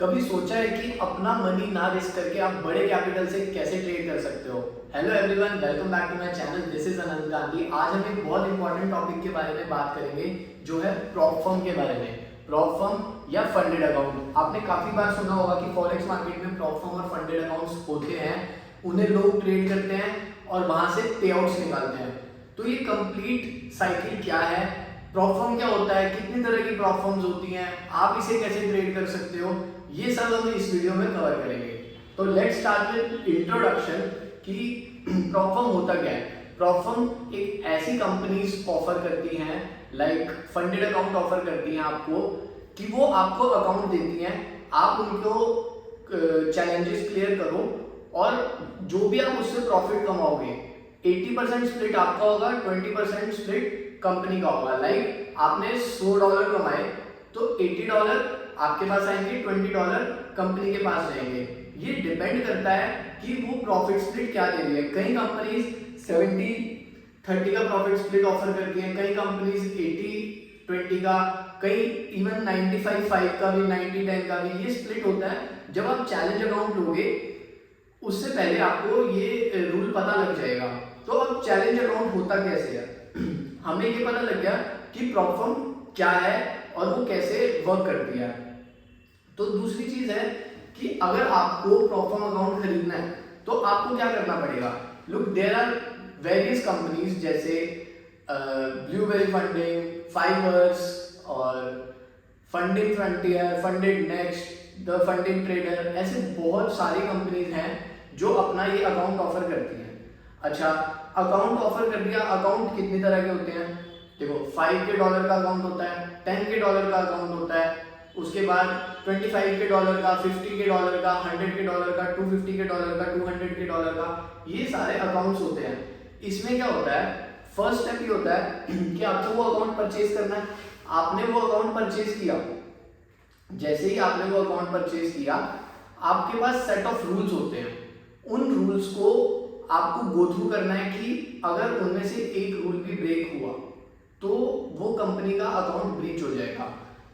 कभी सोचा है कि अपना मनी ना रिस्क करके आप बड़े कैपिटल से कैसे ट्रेड कर सकते हो। Hello everyone, welcome back to my channel. This is Anant Gandhi. आज हम एक बहुत इंपॉर्टेंट टॉपिक के बारे में बात करेंगे, जो है प्रॉप फर्म के बारे में। प्रॉप फर्म या फंडेड अकाउंट। आपने काफी बार सुना होगा कि फॉरेक्स मार्केट में प्रॉप फर्म और फंडेड अकाउंट्स होते हैं, उन्हें लोग ट्रेड करते हैं और वहां से पे आउट्स निकालते हैं। तो ये कंप्लीट साइकिल क्या है, प्रॉप फर्म क्या होता है, कितनी तरह की प्रॉप फर्म्स होती हैं, आप इसे कैसे ट्रेड कर सकते हो, ये सब हम इस वीडियो में कवर करेंगे। तो लेट्स स्टार्ट विद इंट्रोडक्शन कि प्रॉप फर्म होता क्या है। प्रॉप फर्म एक ऐसी कंपनीज ऑफर करती हैं, लाइक फंडेड अकाउंट ऑफर करती हैं आपको, कि वो आपको अकाउंट देती हैं, आप उनको चैलेंजेस क्लियर करो और जो भी आप उससे प्रॉफिट कमाओगे 80% स्प्लिट आपका होगा, 20% स्प्लिट कंपनी का होगा। लाइक आपने $100 कमाए तो $80 आपके पास आएंगे, $20 कंपनी के पास जाएंगे। ये डिपेंड करता है कि वो प्रॉफिट स्प्लिट क्या दे रही है। कई कंपनीज 70-30 का प्रॉफिट स्प्लिट ऑफर करती हैं, कई कंपनीज 80-20 का, कई इवन 95-5 का भी, 90-10 का भी ये स्प्लिट होता है। जब आप चैलेंज अकाउंट लोगे उससे पहले आपको ये रूल पता लग जाएगा। तो अब चैलेंज अकाउंट होता कैसे है हमें ये पता लग गया कि प्रॉप फर्म क्या है और वो कैसे वर्क करती है। तो दूसरी चीज है कि अगर आपको प्रॉप फर्म अकाउंट खरीदना है तो आपको क्या करना पड़ेगा। Look, there are various companies जैसे ब्लूबेरी फंडिंग, फाइवर्स और Funding Frontier, Funded Next, the Funding Trader, ऐसे बहुत सारी कंपनीज हैं जो अपना ये अकाउंट ऑफर करती हैं। अच्छा, अकाउंट ऑफर कर दिया। अकाउंट कितनी तरह के होते हैं देखो, $5 का अकाउंट होता है, $10 का अकाउंट होता है, उसके बाद $25 का, $50 का, $100 का, $250 का, $200 का, ये सारे अकाउंट्स होते हैं। इसमें क्या होता है, फर्स्ट स्टेप ये होता है कि आपको वो अकाउंट परचेज करना है। आपने वो अकाउंट परचेज किया, जैसे ही आपने वो अकाउंट परचेज किया, आपके पास सेट ऑफ रूल्स होते हैं। उन रूल्स को आपको गो थ्रू करना है कि अगर उनमें से एक रूल भी ब्रेक हुआ तो वो कंपनी का अकाउंट ब्रीच हो जाएगा।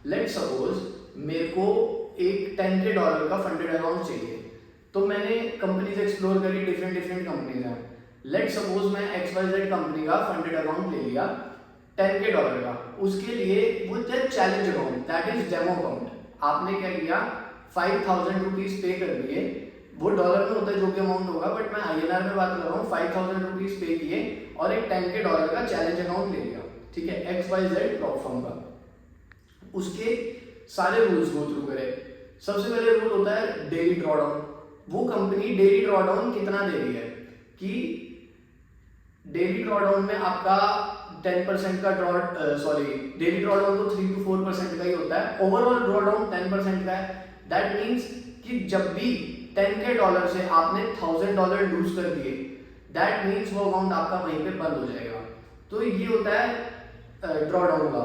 लेट सपोज मेरे को एक $10 का फंडेड अकाउंट चाहिए, तो मैंने कंपनीज एक्सप्लोर करी, डिफरेंट कंपनीज हैं। लेट सपोज मैं XYZ कंपनी का फंडेड अकाउंट ले लिया $10 का। उसके लिए वो challenge account, that is demo account, आपने क्या किया, 5000 रुपीज पे कर दिए। वो डॉलर में होता है जो भी अमाउंट होगा, बट मैं INR में बात कर रहा हूँ। 5000 रुपीज पे किए और एक $10 का चैलेंज अकाउंट ले लिया, ठीक है, XYZ प्रॉप फर्म का। उसके सारे रूल्स गो थ्रू करें। सबसे पहले रूल होता है डेली ड्रॉडाउन। वो कंपनी डेली ड्रॉडाउन कितना दे रही है कि डेली ड्रॉडाउन में आपका 10% का डेली ड्रॉडाउन तो 3 to 4% का ही होता है। ओवरऑल ड्रॉडाउन 10% का है। दैट मीन्स कि जब भी $10 से आपने $1000 लूज कर दिए, दैट मीन्स वो अकाउंट आपका वहीं पे बंद हो जाएगा। तो ये होता है ड्रॉडाउन का।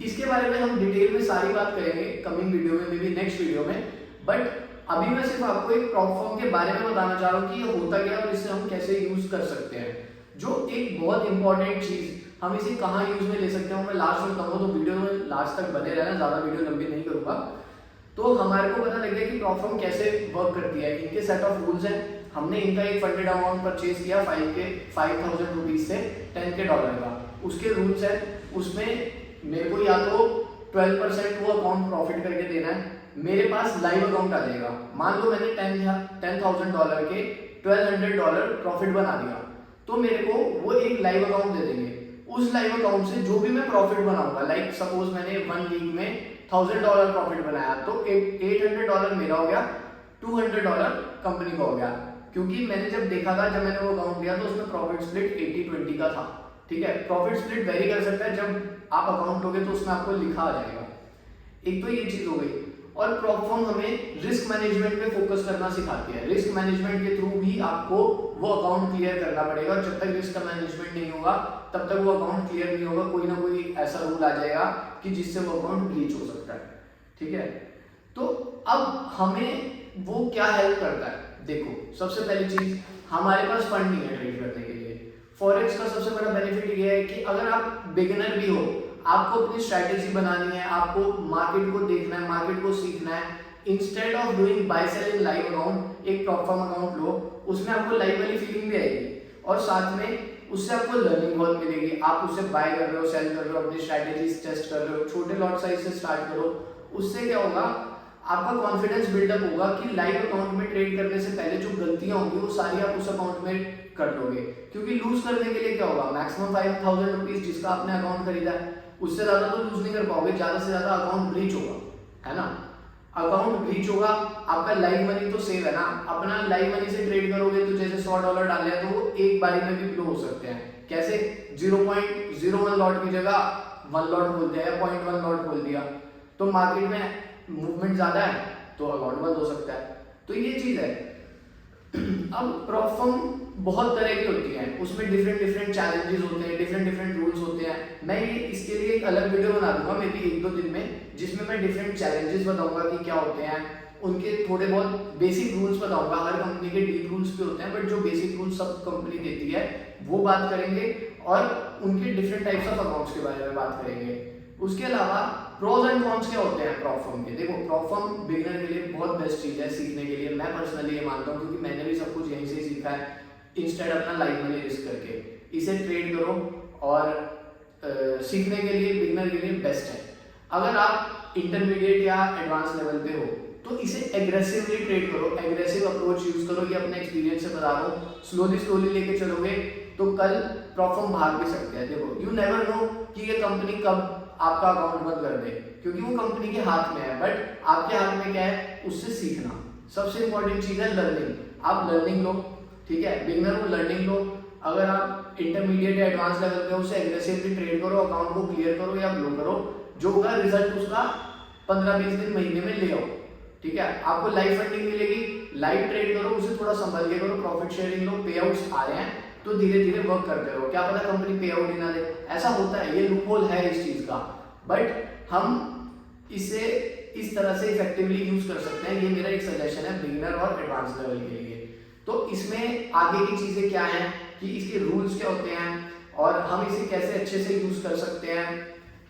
इसके बारे में हम डिटेल में सारी बात करेंगे कमिंग वीडियो में, मे बी नेक्स्ट वीडियो में। बट अभी मैं सिर्फ आपको एक प्रॉप फर्म के बारे में बताना चाह रहा हूँ कि ये होता क्या है और इसे हम कैसे यूज कर सकते हैं। जो एक बहुत इंपॉर्टेंट चीज, हम इसे कहाँ यूज में ले सकते हैं, मैं लास्ट में बताऊंगा, तो वीडियो में लास्ट तक बने रहना, ज्यादा वीडियो लंबी नहीं करूंगा। तो हमारे को पता लग गया कि प्रॉप फर्म कैसे वर्क करती है। इनके सेट ऑफ रूल्स हैं। हमने इनका एक फंडेड अमाउंट परचेज किया 5000 रुपीज से $10 का। उसके रूल्स है, उसमें मेरे को या तो 12% वो अकाउंट प्रॉफिट करके देना है। मेरे पास लाइव अकाउंट आ जाएगा। मान लो मैंने $10,000 के $1200 प्रॉफिट बना दिया, तो मेरे को वो एक लाइव अकाउंट दे देंगे। उस लाइव अकाउंट से जो भी मैं प्रॉफिट बनाऊंगा, लाइक सपोज मैंने 1 वीक में $1000 प्रॉफिट बनाया, तो $800 मेरा हो गया, $200 कंपनी का हो गया। क्योंकि मैंने जब देखा था, जब मैंने वो अकाउंट लिया, तो उसमें प्रॉफिट स्प्लिट 80-20 का था, ठीक है। प्रॉफिट स्प्लिट वेरी कर सकता है, जब आप अकाउंट लोगे तो उसमें आपको लिखा आ जाएगा। एक तो ये चीज हो गई। और प्रॉप फर्म हमें रिस्क मैनेजमेंट पे फोकस करना सिखाती है। रिस्क मैनेजमेंट के थ्रू भी आपको वो अकाउंट क्लियर करना पड़ेगा, और जब तक रिस्क मैनेजमेंट नहीं होगा तब तक वो अकाउंट क्लियर नहीं होगा। कोई ना कोई ऐसा रूल आ जाएगा कि जिससे वो अकाउंट ब्रीच हो सकता है, ठीक है। तो अब हमें वो क्या हेल्प करता है, देखो, सबसे पहली चीज, हमारे पास फंड नहीं है ट्रेड करने के लिए। फॉरेक्स का सबसे बड़ा बेनिफिट ये है कि अगर आप बिगिनर भी हो, आपको अपनी स्ट्रैटेजी बनानी है, आपको मार्केट को देखना है, मार्केट को सीखना है, instead of doing buy sell in live account, एक प्रॉप फॉर्म अकाउंट लो, उसमें आपको लाइव वाली फीलिंग भी आएगी और साथ में उससे आपको लर्निंग बहुत मिलेगी। आप उससे बाय कर रहे हो, सेल कर रहे हो, अपनी स्ट्रैटेजीज टेस्ट कर रहे हो, छोटे लॉट साइज से स्टार्ट करो। उससे क्या होगा, आपका कॉन्फिडेंस बिल्डअप होगा कि लाइव अकाउंट में ट्रेड करने से पहले जो गलतियां होंगी वो सारी आप उस अकाउंट में कर लोगे। क्योंकि लूज करने के लिए क्या होगा, मैक्सिमम 5000 रुपीज जिसका आपने अकाउंट खरीदा है, उससे ज्यादा तो लूज नहीं कर पाओगे, ज्यादा से ज्यादा अकाउंट ब्रीच होगा, है ना। अकाउंट ब्रीच होगा, आपका लाइव मनी तो सेव है ना। अपना लाइव मनी से ट्रेड करोगे तो जैसे $100 डाले हैं तो वो एक बारी में भी फ्लो हो सकते हैं। कैसे, 0.01 लॉट की जगह 1 लॉट खोल दिया या 0.1 लॉट खोल दिया, तो मार्केट में मूवमेंट ज्यादा है तो अकाउंट बंद हो सकता है। तो ये चीज है। अब प्रॉप फर्म बहुत तरह की होती है, उसमें डिफरेंट चैलेंजेस होते हैं, डिफरेंट रूल्स होते हैं। मैं ये इसके लिए एक अलग वीडियो बना दूंगा मे बी 1-2 दिन में, जिसमें मैं डिफरेंट चैलेंजेस बताऊंगा कि क्या होते हैं, उनके थोड़े बहुत बेसिक रूल्स बताऊंगा। हर कंपनी के डीप रूल्स भी होते हैं, बट जो बेसिक रूल्स सब कंपनी देती है वो बात करेंगे और उनके डिफरेंट टाइप्स ऑफ अकाउंट्स के बारे में बात करेंगे। उसके अलावा प्रोज एंड कॉन्स क्या होते हैं प्रॉप फर्म के। देखो, प्रॉप फर्म बिगिनर के लिए बहुत बेस्ट चीज है सीखने के लिए, मैं पर्सनली ये मानता हूँ, क्योंकि मैंने भी सब कुछ यहीं से सीखा है। इंस्टेड अपना लाइव मनी रिस्क करके इसे ट्रेड करो और सीखने के लिए बिगिनर के लिए बेस्ट है। अगर आप इंटरमीडिएट या एडवांस लेवल पे हो तो इसे एग्रेसिवली ट्रेड करो, एग्रेसिव अप्रोच यूज करो। ये अपने एक्सपीरियंस से बता रहा हूँ, स्लोली लेके चलोगे तो कल प्रॉप फर्म भाग भी सकते हैं। देखो, यू नेवर नो कि ये कंपनी कब आपका अकाउंट बंद कर दे, क्योंकि वो कंपनी के हाथ में है, बट आपके हाथ में क्या है, उससे सीखना। सबसे इंपॉर्टेंट चीज है लर्निंग। आप लर्निंग लो, ठीक है, बिगिनर को लर्निंग लो। अगर आप इंटरमीडिएट या एडवांस लेवल पे उसे एग्रेसिवली ट्रेड करो, अकाउंट को क्लियर करो या ब्लो करो, जो होगा रिजल्ट उसका 15-20 दिन महीने में ले आओ, ठीक है। आपको लाइव फंडिंग मिलेगी, लाइव ट्रेड करो, उसे थोड़ा संभल के करो, प्रॉफिट शेयरिंग लो, पे आउट्स आ रहे हैं तो धीरे धीरे वर्क करते रहो। क्या पता कंपनी पे आउट ही ना दे, ऐसा होता है, ये लूपहोल है इस चीज का, बट हम इसे इस तरह से इफेक्टिवली यूज कर सकते हैं। ये मेरा एक सजेशन है बिगिनर और एडवांस लेवल के लिए। तो इसमें आगे की चीजें क्या हैं कि इसके रूल्स क्या होते हैं और हम इसे कैसे अच्छे से यूज कर सकते हैं,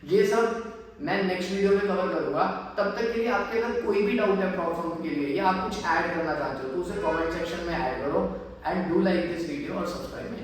ये सब मैं नेक्स्ट वीडियो में कवर करूंगा। तब तक के लिए आपके अगर कोई भी डाउट है प्रॉप फर्म के लिए या आप कुछ ऐड करना चाहते हो तो उसे कमेंट सेक्शन में ऐड करो। And do like this video और सब्सक्राइब।